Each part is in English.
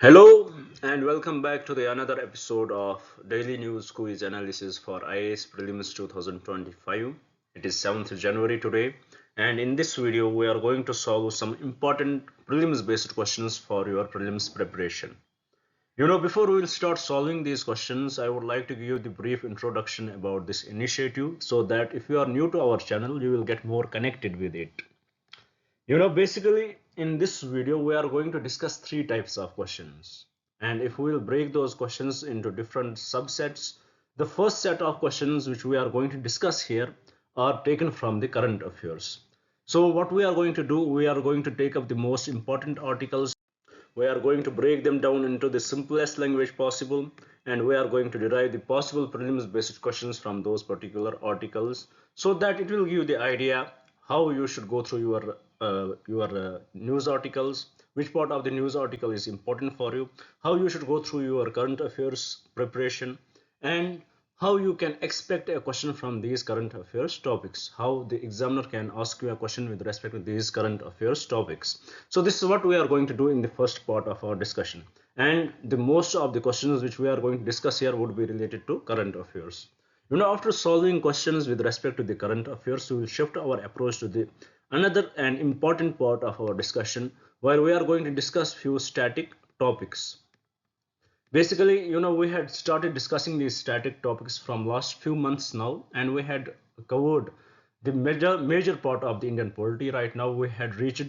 Hello and welcome back to the another episode of Daily News Quiz Analysis for IAS Prelims 2025. It is 7th January today, and in this video we are going to solve some important prelims based questions for your prelims preparation. Before we will start solving these questions, I would like to give you the brief introduction about this initiative so that if you are new to our channel, you will get more connected with it. Basically in this video, we are going to discuss three types of questions. And if we will break those questions into different subsets, the first set of questions which we are going to discuss here are taken from the current affairs. So what we are going to do, we are going to take up the most important articles. We are going to break them down into the simplest language possible, and we are going to derive the possible prelims based questions from those particular articles so that it will give you the idea how you should go through your news articles, which part of the news article is important for you, how you should go through your current affairs preparation, and how you can expect a question from these current affairs topics, how the examiner can ask you a question with respect to these current affairs topics. So this is what we are going to do in the first part of our discussion, and the most of the questions which we are going to discuss here would be related to current affairs. After solving questions with respect to the current affairs, we will shift our approach to the another and important part of our discussion, where we are going to discuss few static topics. Basically, we had started discussing these static topics from last few months now, and we had covered the major part of the Indian polity. Right now we had reached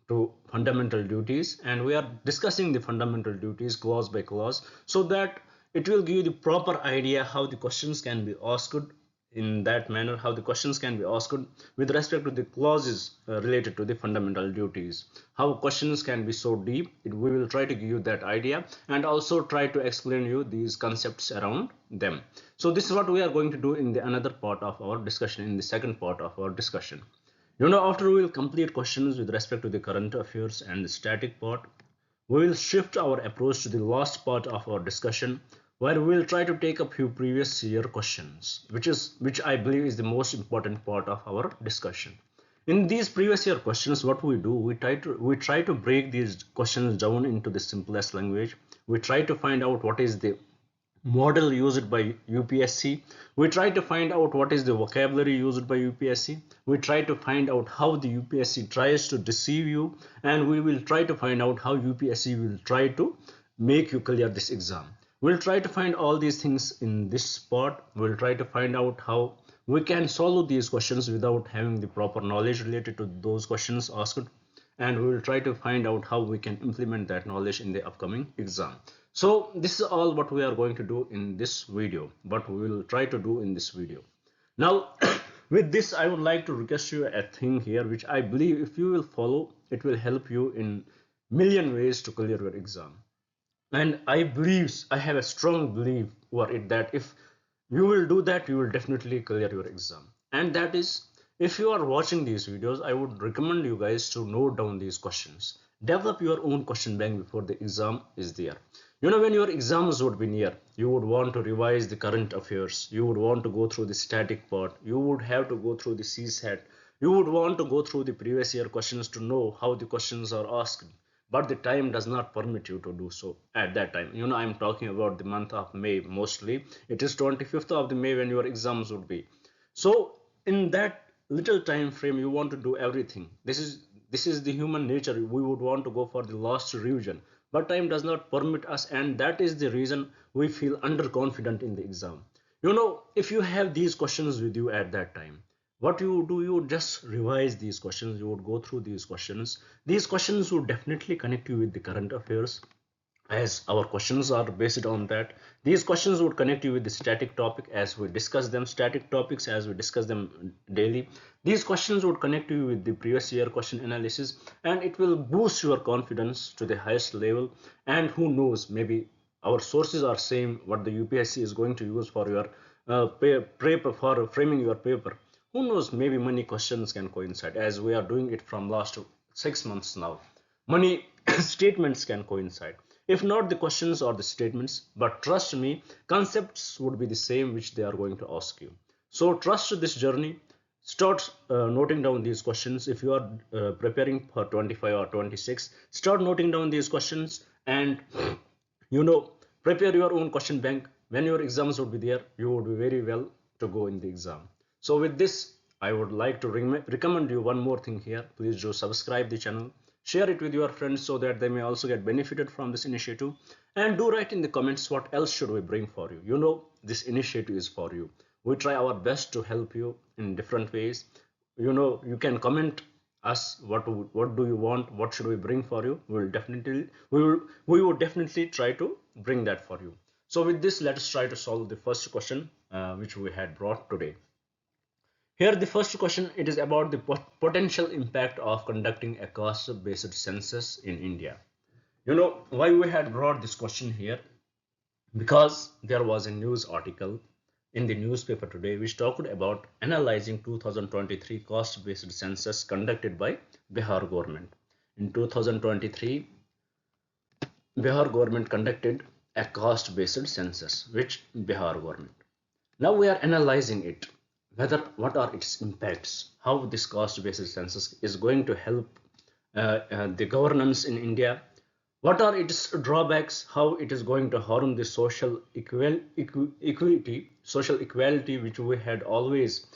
to fundamental duties, and we are discussing the fundamental duties clause by clause so that it will give you the proper idea how the questions can be asked in that manner, how the questions can be asked with respect to the clauses related to the fundamental duties, how questions can be so deep. We will try to give you that idea and also try to explain you these concepts around them. So this is what we are going to do in the another part of our discussion, in the second part of our discussion. After we will complete questions with respect to the current affairs and the static part, we will shift our approach to the last part of our discussion, where we will try to take a few previous year questions, which I believe is the most important part of our discussion. In these previous year questions, what we do, we try to break these questions down into the simplest language. We try to find out what is the model used by UPSC. We try to find out what is the vocabulary used by UPSC. We try to find out how the UPSC tries to deceive you, and we will try to find out how UPSC will try to make you clear this exam. We'll try to find all these things in this part. We'll try to find out how we can solve these questions without having the proper knowledge related to those questions asked, and we will try to find out how we can implement that knowledge in the upcoming exam. So this is all what we are going to do in this video, what we will try to do in this video. Now with this, I would like to request you a thing here which I believe if you will follow, it will help you in million ways to clear your exam. And I have a strong belief over it that if you will do that, you will definitely clear your exam. And that is, if you are watching these videos, I would recommend you guys to note down these questions. Develop your own question bank before the exam is there. When your exams would be near, you would want to revise the current affairs, you would want to go through the static part, you would have to go through the CSAT, you would want to go through the previous year questions to know how the questions are asked, but the time does not permit you to do so at that time. I'm talking about the month of May mostly. It is 25th of the May when your exams would be. So in that little time frame, you want to do everything. This is the human nature. We would want to go for the last revision, but time does not permit us, and that is the reason we feel underconfident in the exam. If you have these questions with you at that time, what you do, you would just revise these questions, you would go through these questions would definitely connect you with the current affairs, as our questions are based on that. These questions would connect you with the static topic as we discuss them, static topics as we discuss them daily. These questions would connect you with the previous year question analysis, and it will boost your confidence to the highest level. And who knows, maybe our sources are same what the UPSC is going to use for your paper, for framing your paper. Who knows, maybe many questions can coincide, as we are doing it from last 6 months now. Many statements can coincide, if not the questions or the statements, but trust me, concepts would be the same which they are going to ask you. So trust this journey. start noting down these questions. If you are preparing for 25 or 26, start noting down these questions, and you know, prepare your own question bank. When your exams would be there, you would be very well to go in the exam. So with this, I would like to recommend you one more thing here. Please do subscribe the channel, share it with your friends so that they may also get benefited from this initiative, and do write in the comments what else should we bring for you. You know, this initiative is for you. We try our best to help you in different ways. You know, you can comment us what do you want, what should we bring for you. We will definitely try to bring that for you. So with this, let us try to solve the first question which we had brought today. Here the first question, it is about the potential impact of conducting a caste based census in India. You know why we had brought this question here? Because there was a news article in the newspaper today which talked about analyzing 2023 cost based census conducted by Bihar government. In 2023, Bihar government conducted a cost based census, which Bihar government. Now we are analyzing it, whether what are its impacts, how this cost based census is going to help the governance in India, what are its drawbacks, how it is going to harm the social equality, which we had always,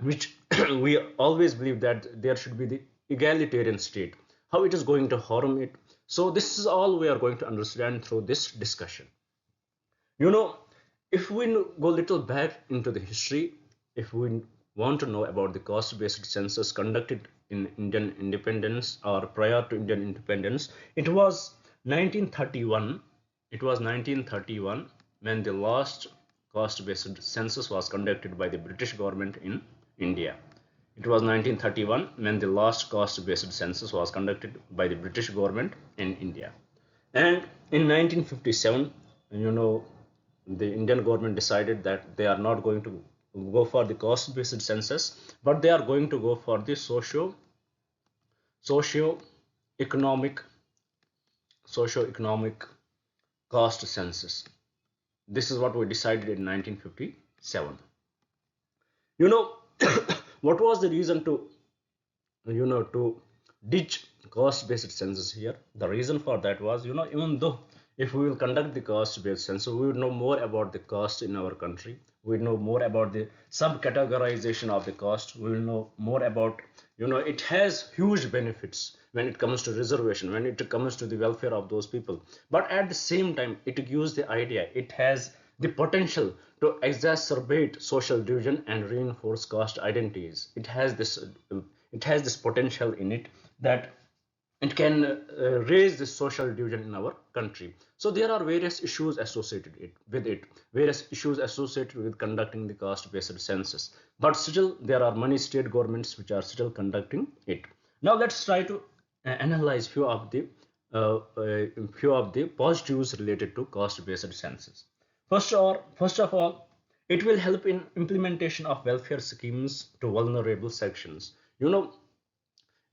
which we always believe that there should be the egalitarian state, how it is going to harm it. So this is all we are going to understand through this discussion. You know, if we go little back into the history, if we want to know about the caste-based census conducted in Indian independence or prior to Indian independence, it was 1931. It was 1931 when the last caste-based census was conducted by the British government in India. It was 1931 when the last caste-based census was conducted by the British government in India. And in 1957, you know, the Indian government decided that they are not going to go for the caste-based census, but they are going to go for the socio-economic caste census. This is what we decided in 1957. You know, what was the reason to to ditch caste-based census here? The reason for that was, even though if we will conduct the caste-based census, we would know more about the caste in our country. We know more about the sub-categorization of the caste. We will know more about, it has huge benefits when it comes to reservation, when it comes to the welfare of those people. But at the same time, it gives the idea, it has the potential to exacerbate social division and reinforce caste identities. It has this potential in it that it can raise the social division in our country. So there are various issues associated with it, various issues associated with conducting the caste-based census. But still, there are many state governments which are still conducting it. Now let's try to analyze few of the positives related to caste-based census. First of all, it will help in implementation of welfare schemes to vulnerable sections. You know,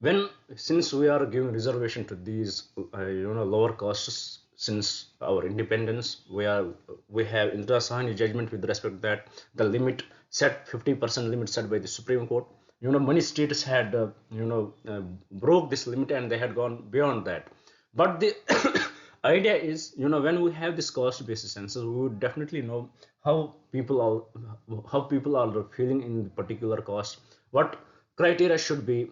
when since we are giving reservation to these lower castes since our independence, we have Indira Sahani judgment with respect that the limit set 50% limit set by the Supreme Court. Many states had broke this limit and they had gone beyond that. But the idea is, when we have this cost basis census, we would definitely know how people are feeling in the particular cost, what criteria should be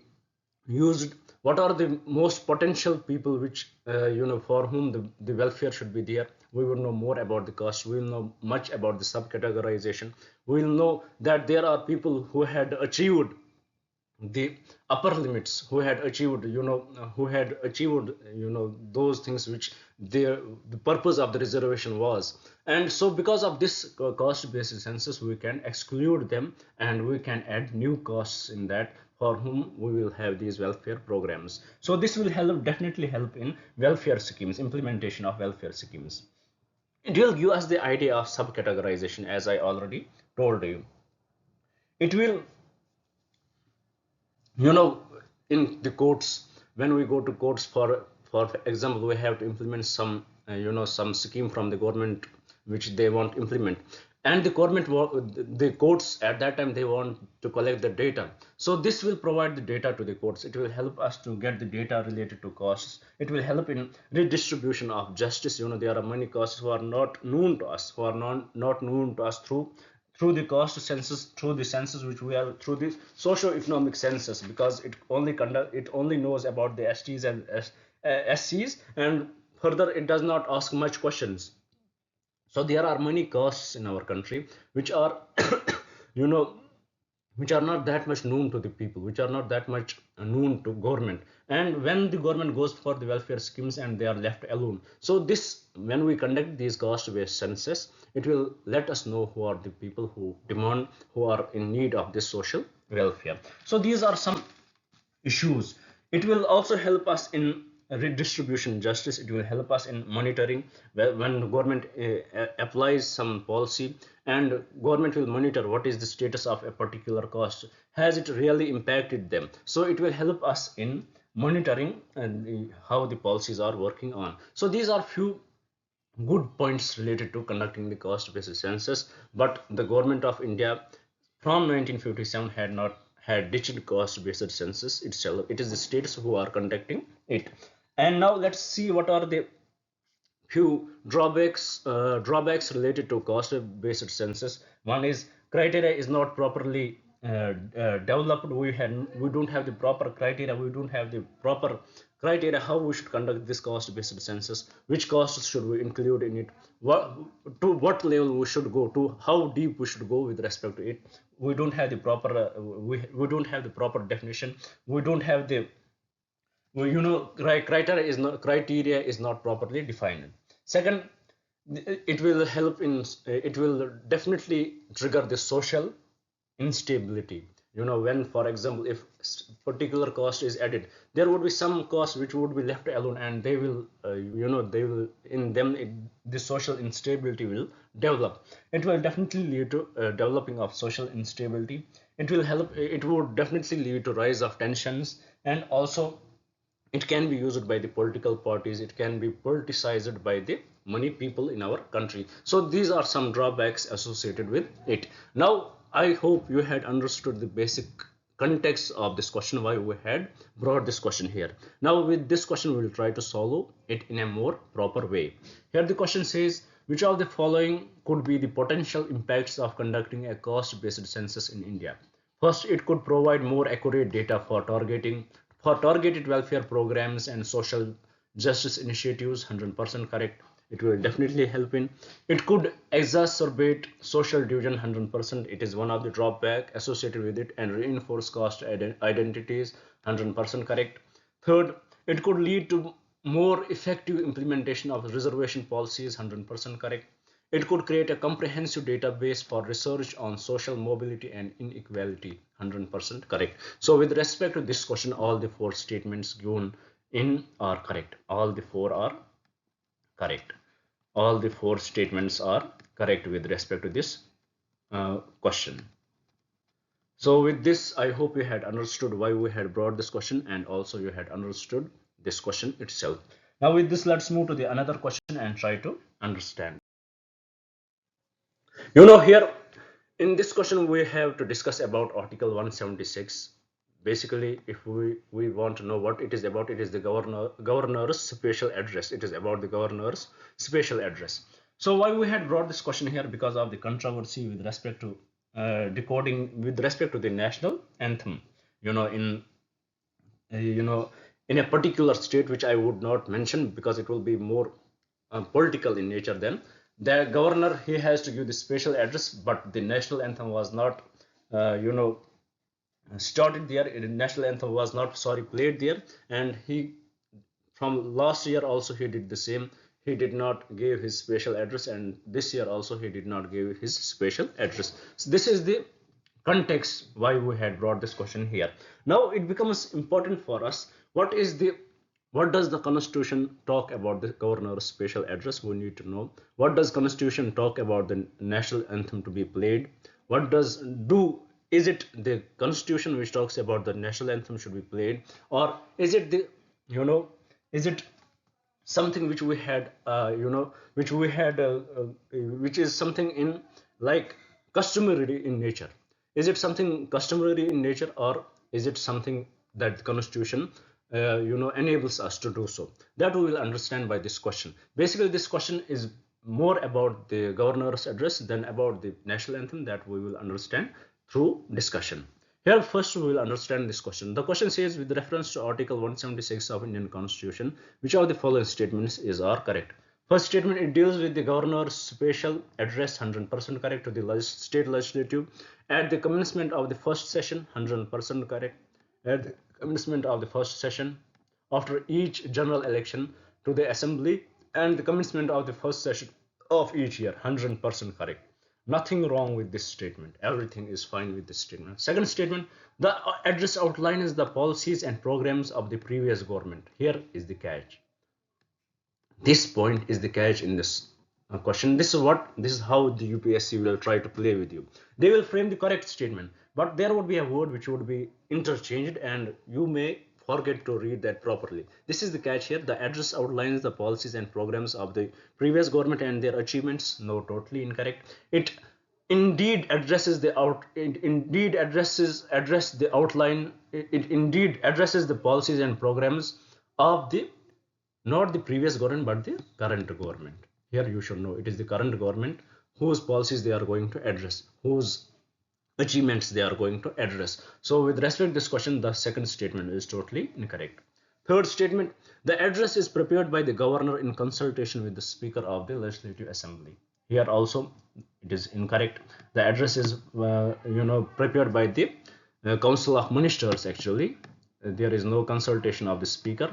used, what are the most potential people which for whom the welfare should be there. We will know more about the cost, we will know much about the subcategorization, we will know that there are people who had achieved the upper limits, who had achieved those things which the purpose of the reservation was. And so because of this cost based census, we can exclude them and we can add new costs in that, for whom we will have these welfare programs. So this will definitely help in welfare schemes, implementation of welfare schemes. It will give us the idea of subcategorization, as I already told you. It will, in the courts, when we go to courts, for example, we have to implement some some scheme from the government which they want to implement, and the courts at that time, they want to collect the data. So this will provide the data to the courts. It will help us to get the data related to costs. It will help in redistribution of justice. There are many costs who are not known to us, who are not known to us through the cost census, through the census which we are, through the socio-economic census, because it only knows about the STs and SCs, and further it does not ask much questions. So there are many costs in our country which are you know which are not that much known to the people, which are not that much known to government. And when the government goes for the welfare schemes and they are left alone, so this, when we conduct these cost based census, it will let us know who are the people who are in need of this social welfare. So these are some issues. It will also help us in redistribution justice. It will help us in monitoring. When the government applies some policy, and government will monitor what is the status of a particular cost, has it really impacted them. So it will help us in monitoring and how the policies are working on. So these are few good points related to conducting the cost based census. But the government of India from 1957 had not had ditched cost based census itself. It is the states who are conducting it. And now let's see what are the few drawbacks related to cost based census. One is criteria is not properly developed. We don't have the proper criteria. We don't have the proper criteria how we should conduct this cost based census. Which costs should we include in it? To what level we should go, to how deep we should go with respect to it. We don't have the proper we don't have the proper definition. We don't have the, well, criteria is not properly defined. Second, it will definitely trigger the social instability. When, for example, if particular cost is added, there would be some costs which would be left alone, and they will in them the social instability will develop. It will definitely lead to developing of social instability. It would definitely lead to rise of tensions, and also it can be used by the political parties. It can be politicized by the many people in our country. So these are some drawbacks associated with it. Now I hope you had understood the basic context of this question, why we had brought this question here. Now with this question we will try to solve it in a more proper way. Here the question says, which of the following could be the potential impacts of conducting a cost based census in India? First, it could provide more accurate data for targeted welfare programs and social justice initiatives. 100% correct. It will definitely help in. It could exacerbate social division. 100%. It is one of the drawback associated with it, and reinforce caste identities. 100% correct. Third, it could lead to more effective implementation of reservation policies. 100% correct. It could create a comprehensive database for research on social mobility and inequality. 100% correct. So with respect to this question, all the four statements given in are correct. All the four are correct. All the four statements are correct with respect to this question. So with this, I hope you had understood why we had brought this question, and also you had understood this question itself. Now with this, let's move to the another question and try to understand. Here in this question we have to discuss about Article 176. Basically, if we want to know what it is about, it is the governor's special address. It is about the governor's special address. So why we had brought this question here? Because of the controversy with respect to decoding with respect to the national anthem. In in a particular state, which I would not mention because it will be more political in nature. Then the governor, he has to give the special address, but the national anthem was not started there. The national anthem was not, sorry, played there. And he, from last year also, he did the same. He did not give his special address, and this year also he did not give his special address. So this is the context why we had brought this question here. Now it becomes important for us, what does the constitution talk about the governor's special address? We need to know, what does constitution talk about the national anthem to be played? What does do Is it the constitution which talks about the national anthem should be played, or is it the you know is it something which we had which is something in like customary in nature. Is it something customary in nature, or is it something that the constitution enables us to do so? That we will understand by this question. Basically, this question is more about the governor's address than about the national anthem, that we will understand through discussion. Here first we will understand this question. The question says, with reference to Article 176 of Indian Constitution, which of the following statements are correct? First statement, it deals with the governor's special address, 100% correct, to the state legislature at the commencement of the first session, 100% correct. At the commencement of the first session, after each general election, to the assembly, and the commencement of the first session of each year, 100% correct. Nothing wrong with this statement. Everything is fine with this statement. Second statement, the address outlines the policies and programs of the previous government. Here is the catch. This point is the catch in this question. This is how the UPSC will try to play with you. They will frame the correct statement, but there would be a word which would be interchanged, and you may forget to read that properly. This is the catch here. The address outlines the policies and programs of the previous government and their achievements. No, totally incorrect. It indeed addresses the outline. It indeed addresses the policies and programs of the, not the previous government, but the current government. Here you should know it is the current government whose policies they are going to address, whose achievements they are going to address. So with respect to this question, the second statement is totally incorrect. Third statement, the address is prepared by the governor in consultation with the speaker of the legislative assembly. Here also it is incorrect. The address is prepared by the council of ministers. Actually, there is no consultation of the speaker,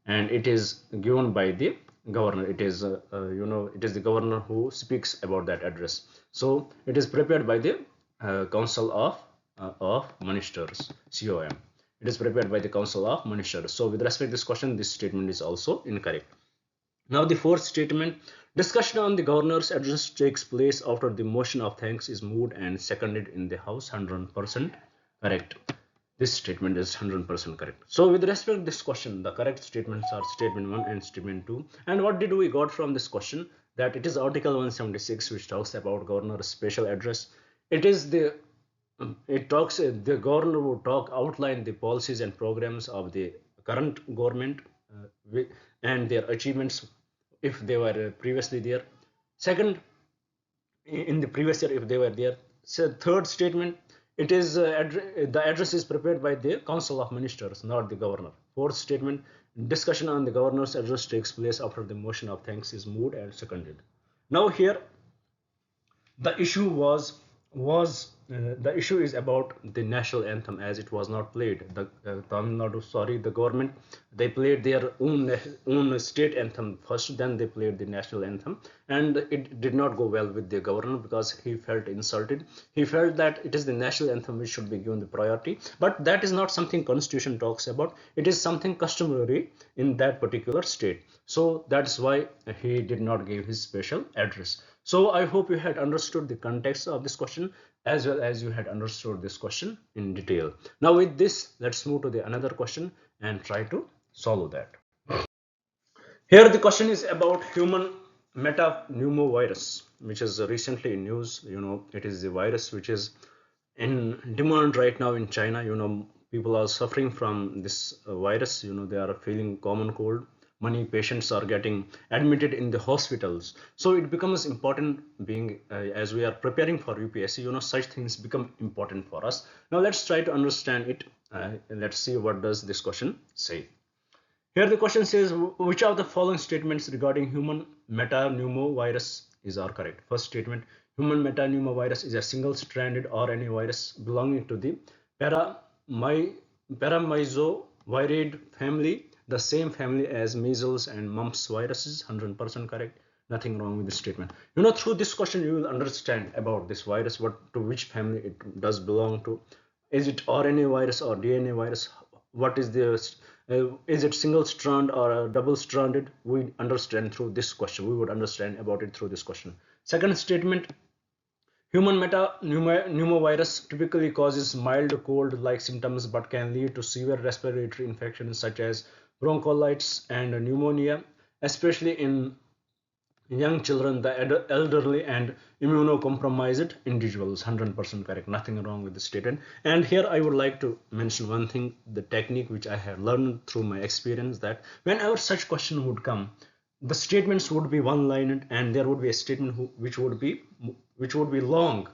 and it is given by the governor. It is it is the governor who speaks about that address. So it is prepared by the council of ministers, COM. It is prepared by the council of ministers. So with respect to this question, this statement is also incorrect. Now the fourth statement, discussion on the governor's address takes place after the motion of thanks is moved and seconded in the house. 100% correct. This statement is 100% correct. So with respect to this question, the correct statements are statement 1 and statement 2. And what did we got from this question? That it is Article 176, which talks about governor's special address. It is the governor would outline the policies and programs of the current government and their achievements if they were previously there. Second, in the previous year if they were there. So third statement, it is the address is prepared by the council of ministers, not the governor. Fourth statement, discussion on the governor's address takes place after the motion of thanks is moved and seconded. Now here the issue the issue is about the national anthem, as it was not played. The the government, they played their own state anthem first, then they played the national anthem, and it did not go well with the governor because he felt insulted. He felt that it is the national anthem which should be given the priority, but that is not something constitution talks about. It is something customary in that particular state. So that's why he did not give his special address. So I hope you had understood the context of this question, as well as you had understood this question in detail. Now with this, let's move to the another question and try to solve that. Here the question is about human metapneumovirus, which is recently in news. It is the virus which is in demand right now in China. People are suffering from this virus. They are feeling common cold. Many patients are getting admitted in the hospitals. So it becomes important, being as we are preparing for UPSC, such things become important for us. Now let's try to understand it. Let's see what does this question say. Here the question says, which of the following statements regarding human metapneumovirus are correct? First statement, human metapneumovirus is a single-stranded RNA virus belonging to the paramyxoviridae family, the same family as measles and mumps viruses. 100% correct. Nothing wrong with this statement. Through this question you will understand about this virus, to which family it does belong to. Is it RNA virus or DNA virus? What is the is it single strand or double stranded? We understand through this question. We would understand about it through this question. Second statement, human metapneumovirus typically causes mild cold-like symptoms but can lead to severe respiratory infections such as bronchiolitis and pneumonia, especially in young children, the elderly, and immunocompromised individuals. 100% correct. Nothing wrong with the statement. And here I would like to mention one thing, the technique which I have learned through my experience, that whenever such question would come, the statements would be one-lined, and there would be a statement which would be long.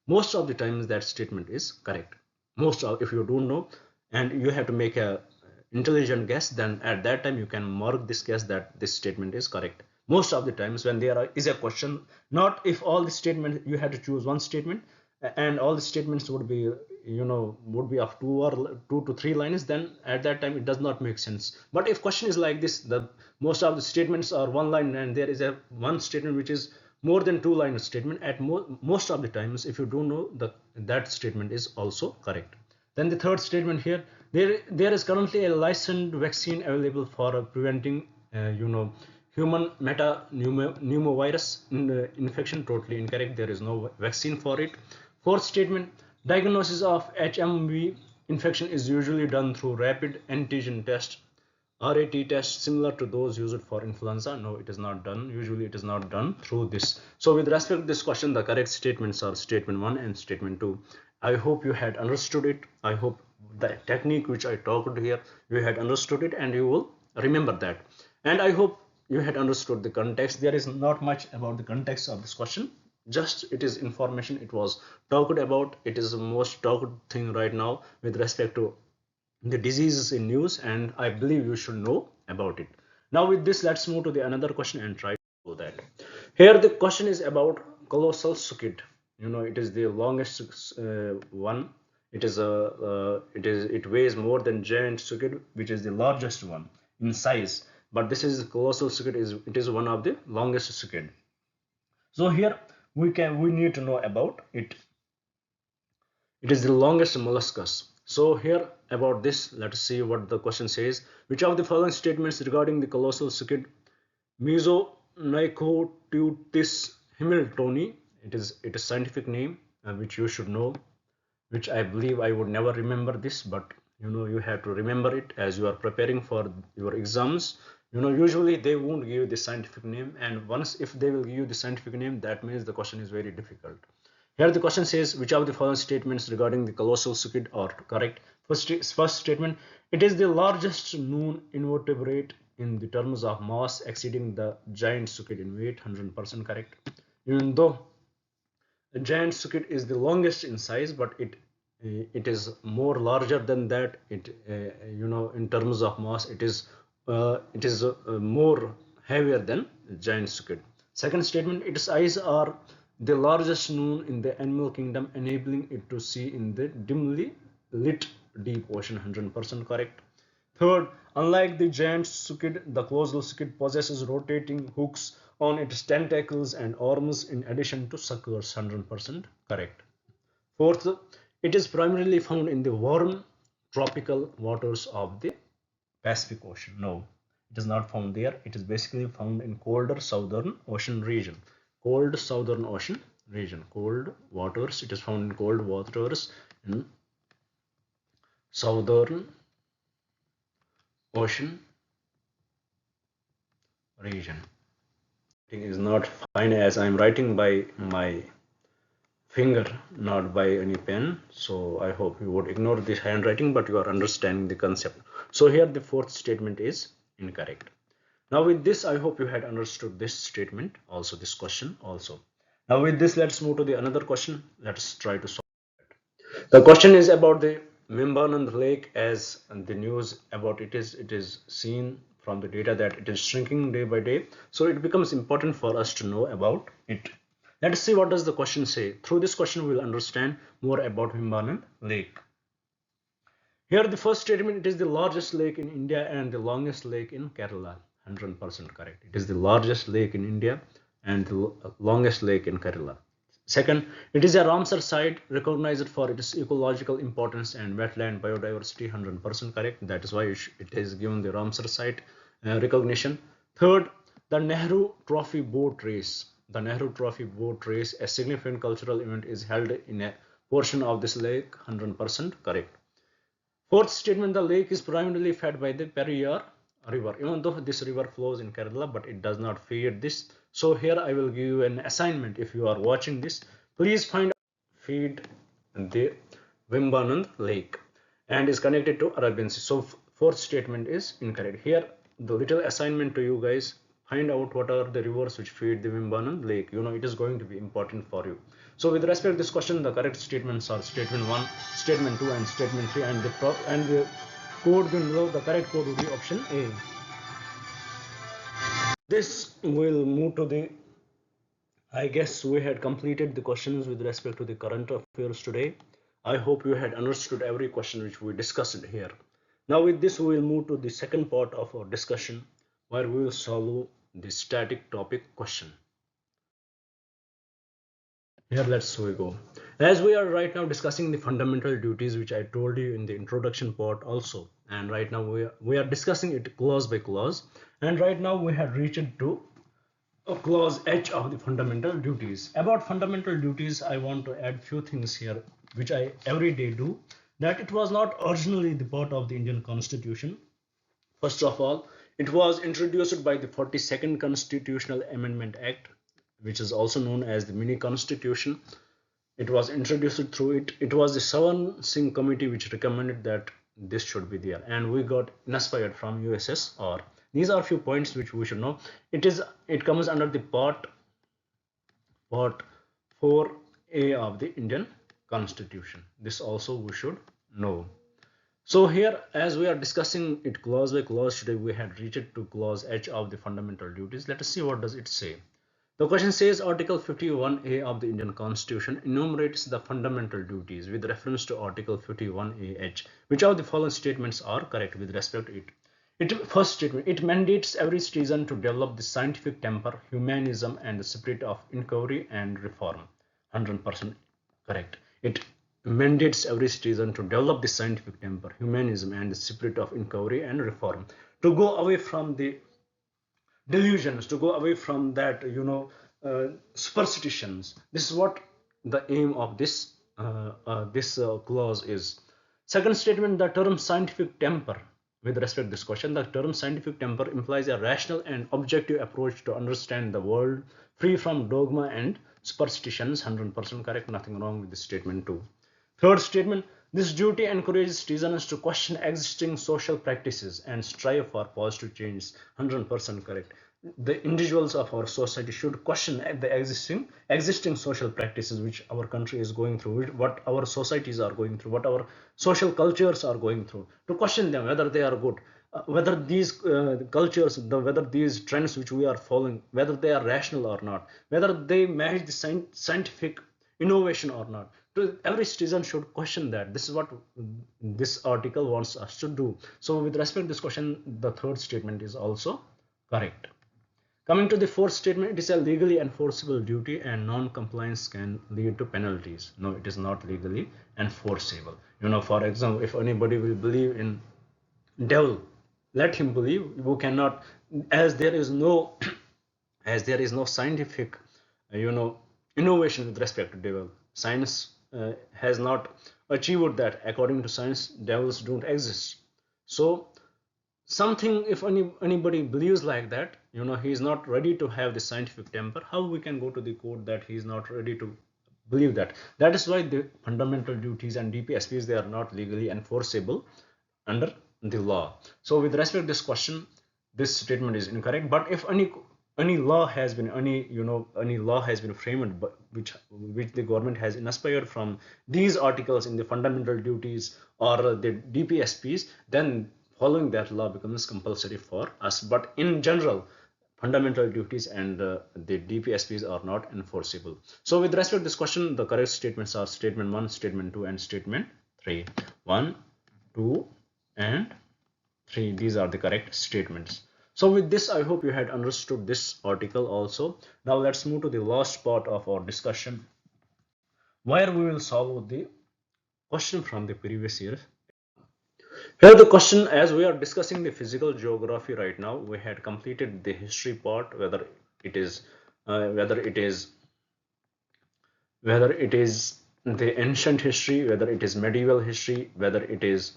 Most of the times that statement is correct. Most of, if you don't know and you have to make a intelligent guess, then at that time you can mark this guess that this statement is correct. Most of the times when is a question, not if all the statement you had to choose one statement and all the statements would be, would be of two to three lines, then at that time it does not make sense. But if question is like this, the most of the statements are one line and there is a one statement which is more than two line statement, at most of the times if you don't know, that statement is also correct. Then the third statement here, there is currently a licensed vaccine available for preventing, human metapneumovirus infection. Totally incorrect. There is no vaccine for it. Fourth statement, diagnosis of HMV infection is usually done through rapid antigen test, RAT test, similar to those used for influenza. No, it is not done. Usually it is not done through this. So with respect to this question, the correct statements are statement 1 and statement 2. I hope you had understood it. I hope the technique which I talked here, you had understood it and you will remember that. And I hope you had understood the context. There is not much about the context of this question. Just it is information. It was talked about. It is the most talked thing right now with respect to the diseases in news, and I believe you should know about it. Now with this, let's move to the another question and try to do that. Here the question is about colossal sucid. It is the longest one. It weighs more than giant sucid, which is the largest one in size. But this is colossal sucid, it is one of the longest sucid. So here we need to know about it. It is the longest molluscus. So here about this, let us see what the question says. Which of the following statements regarding the colossal sucid Mesonychotutis hamiltoni, it is scientific name, which you should know, which I believe I would never remember this, but you have to remember it as you are preparing for your exams. Usually they won't give you the scientific name, and once if they will give you the scientific name, that means the question is very difficult. Here the question says, which of the following statements regarding the colossal sucid are correct? First statement, it is the largest known invertebrate in the terms of mass, exceeding the giant sucid in weight. 100% correct. Even though the giant sucid is the longest in size, but it is more larger than that. In terms of mass, it is more heavier than giant sucid. Second statement, its eyes are the largest known in the animal kingdom, enabling it to see in the dimly lit deep ocean. 100% correct. Third, unlike the giant sucid, the colossal sucid possesses rotating hooks on its tentacles and arms in addition to suckers. 100% correct. Fourth, it is primarily found in the warm tropical waters of the Pacific Ocean. No, it is not found there. It is basically found in colder southern ocean region. Cold southern ocean region. Cold waters. It is found in cold waters in southern ocean region. It is not fine as I am writing by my finger, not by any pen. So I hope you would ignore this handwriting, but you are understanding the concept. So here the fourth statement is incorrect. Now with this, I hope you had understood this statement, also this question also. Now with this, let's move to the another question. Let's try to solve it. The question is about the Membanand Lake. As the news about it is seen from the data that it is shrinking day by day. So it becomes important for us to know about it. Let us see what does the question say. Through this question, we will understand more about Membanand Lake. Here the first statement, it is the largest lake in India and the longest lake in Kerala. 100% correct. It is the largest lake in India and the longest lake in Kerala. Second, it is a Ramsar site recognized for its ecological importance and wetland biodiversity. 100% correct. That is why it is given the Ramsar site recognition. Third, the Nehru Trophy boat race. The Nehru Trophy boat race, a significant cultural event, is held in a portion of this lake. 100% correct. Fourth statement, the lake is primarily fed by the Periyar river, even though this river flows in Kerala, but it does not feed this. So here I will give you an assignment. If you are watching this, please find feed the Vimbanand Lake and is connected to Arabian Sea. So fourth statement is incorrect. Here the little assignment to you guys, find out what are the rivers which feed the Vimbanand Lake. It is going to be important for you. So with respect to this question, the correct statements are statement 1, statement 2 and statement 3, and the code below, the correct code will be option A. This will move to the, I guess we had completed the questions with respect to the current affairs today. I hope you had understood every question which we discussed here. Now with this we will move to the second part of our discussion, where we will solve the static topic question. Here let's we go. As we are right now discussing the fundamental duties which I told you in the introduction part also, and right now we are discussing it clause by clause, and right now we have reached to clause H of the fundamental duties. About fundamental duties, I want to add few things here which I every day do, that it was not originally the part of the Indian Constitution. First of all, it was introduced by the 42nd Constitutional Amendment Act, which is also known as the mini constitution. It was introduced through it. It was the Savan Singh committee which recommended that this should be there, and we got inspired from USSR. These are few points which we should know. It comes under the part 4A of the Indian Constitution. This also we should know. So here, as we are discussing it clause by clause today, we had reached to clause H of the fundamental duties. Let us see what does it say. The question says Article 51A of the Indian Constitution enumerates the fundamental duties with reference to Article 51AH. Which of the following statements are correct with respect to it? First statement, it mandates every citizen to develop the scientific temper, humanism, and the spirit of inquiry and reform. 100% correct. It mandates every citizen to develop the scientific temper, humanism, and the spirit of inquiry and reform. To go away from the delusions, to go away from that superstitions. This is what the aim of this clause is. Second statement, the term scientific temper, with respect to this question, the term scientific temper implies a rational and objective approach to understand the world, free from dogma and superstitions. 100% correct, nothing wrong with this statement too. Third statement, this duty encourages citizens to question existing social practices and strive for positive change. 100% correct. The individuals of our society should question the existing social practices which our country is going through, what our societies are going through, what our social cultures are going through, to question them whether they are good, whether these cultures, whether these trends which we are following, whether they are rational or not, whether they match the scientific innovation or not. Every citizen should question that. This is what this article wants us to do. So with respect to this question, the third statement is also correct. Coming to the fourth statement, it is a legally enforceable duty and non-compliance can lead to penalties. No, it is not legally enforceable. For example, if anybody will believe in devil, let him believe. Who cannot, as there is no as there is no scientific innovation with respect to devil. Science has not achieved that. According to science, devils don't exist. So something, if anybody believes like that, he is not ready to have the scientific temper, how we can go to the court that he is not ready to believe that? That is why the fundamental duties and DPSPs, they are not legally enforceable under the law. So with respect to this question, this statement is incorrect. But if any law has been any law has been framed, but which the government has inspired from these articles in the fundamental duties or the DPSPs, then following that law becomes compulsory for us. But in general, fundamental duties and the DPSPs are not enforceable. So with respect to this question, the correct statements are statement 1, statement 2 and statement 3. 1, 2 and 3, these are the correct statements. So with this, I hope you had understood this article also. Now let's move to the last part of our discussion, where we will solve the question from the previous year. Here the question, as we are discussing the physical geography right now, we had completed the history part, whether it is the ancient history, whether it is medieval history, whether it is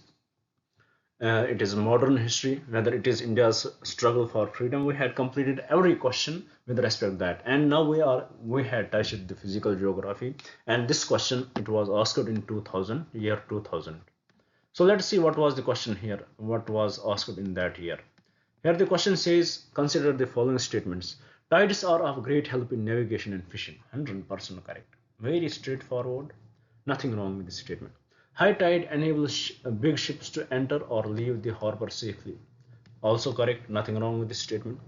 it is modern history, whether it is India's struggle for freedom. We had completed every question with respect to that, and now we had touched the physical geography, and this question it was asked in 2000, year 2000. So let's see what was the question here, what was asked in that year. Here the question says, consider the following statements. Tides are of great help in navigation and fishing. 100% correct. Very straightforward. Nothing wrong with this statement. High tide enables big ships to enter or leave the harbor safely. Also correct. Nothing wrong with this statement.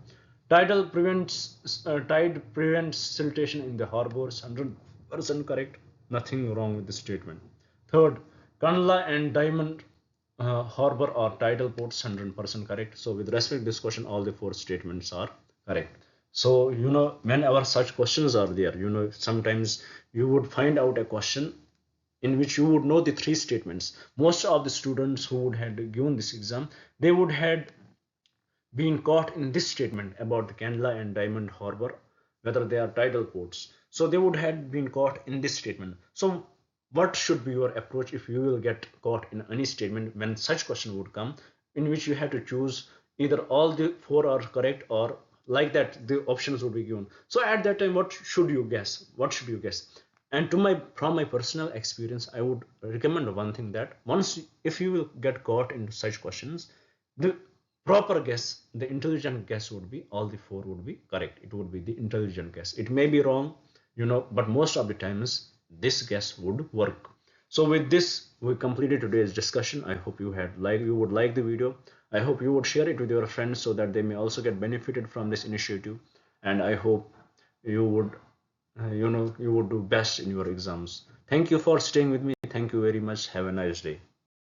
Tide prevents siltation in the harbors. 100% correct. Nothing wrong with this statement. Third, Kandla and Diamond harbor or tidal ports. 100% correct. So with respect to this question, all the four statements are correct. So whenever such questions are there, sometimes you would find out a question in which you would know the three statements. Most of the students who would have given this exam, they would have been caught in this statement about the Kandla and Diamond Harbor, whether they are tidal ports. So they would have been caught in this statement. So what should be your approach if you will get caught in any statement when such question would come, in which you have to choose either all the four are correct, or like that the options would be given. So at that time, what should you guess? What should you guess? And from my personal experience, I would recommend one thing, that once if you will get caught in such questions, the proper guess, the intelligent guess would be all the four would be correct. It would be the intelligent guess. It may be wrong, but most of the times this guess would work. So with this, we completed today's discussion. I hope you would like the video. I hope you would share it with your friends so that they may also get benefited from this initiative. And I hope you would you would do best in your exams. Thank you for staying with me. Thank you very much. Have a nice day.